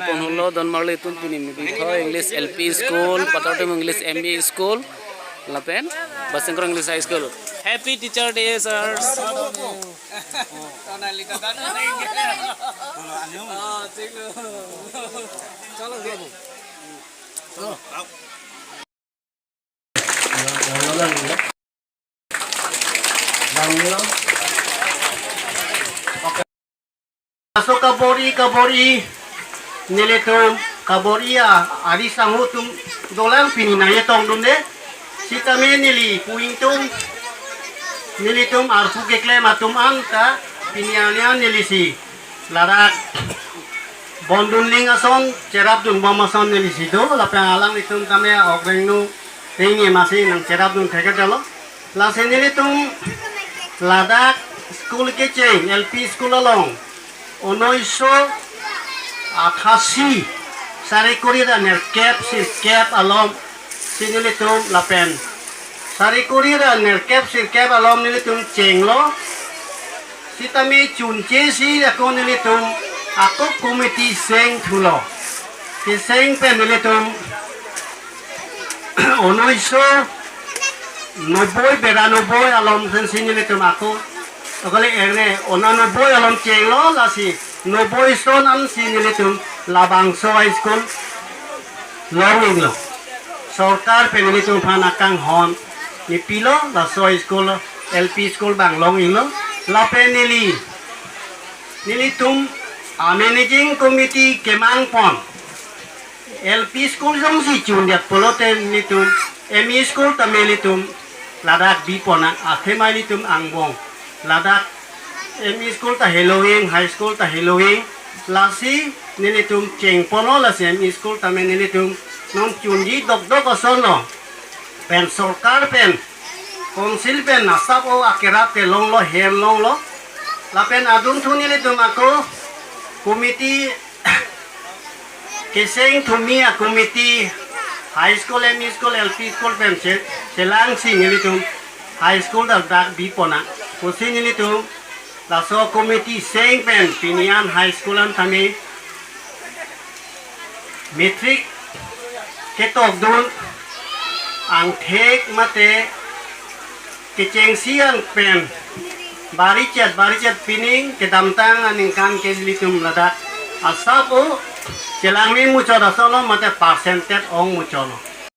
ponhulo don marle tun pini Athoi English LP school patatem English ME school lapen basengkro English high school. Happy teacher day sirs. Masuk kabori nilitum kaboria adi sangutum dolang pininaya tong dunde si kami nili puingtum nilitum arfu kekle matum angka pinianya nilisi larak bondun lingason cerap dun mamason nilisi do lapang alang itum kami okrengnu ringi masih nang cerap dun theka jalo lasen nilitum ladak school kecing LP school along 1988 sari kurira ner cap si cap alom sinilitum lapen sari kurira ner cap si cap alom nilitum cenglo sitami chunche si ako nilitum ako komiti seng thulo si seng pen nilitum 1990 alom sinilitum ako Okale erne onano boy alom cenglo lasi no boy son an sinilitum labang so high school longing lo sarkar penilitum phanakang hon ni pilo la so high school LP school bang longing lo la penili nilitum managing committee kemang pon LP school jong si chundiat polote nilitum ME school tamelitum ladak bipona athemalitum Anglong Ladak ME school ta Halloween, high school ta Halloween, lasi nilitum ceng pono lasi ME school ta nilitum non chunji dok osono pen sarkar pen konsil pen nasab o akhirat ke long lo hem long lo lapen adun thu nilitum ako komiti keseng thumia komiti high school ME school LP school pen selang si nilitum high school da dak bipona Kusin ini tuh, laso komiti seng pen pinian high schoolan kami metrik ketok dun ang tek mate kecengsian pen baricet pining kedamtang aningkan keslitum ladak asapo celangmi mucoro solo mate percentage ong mucoro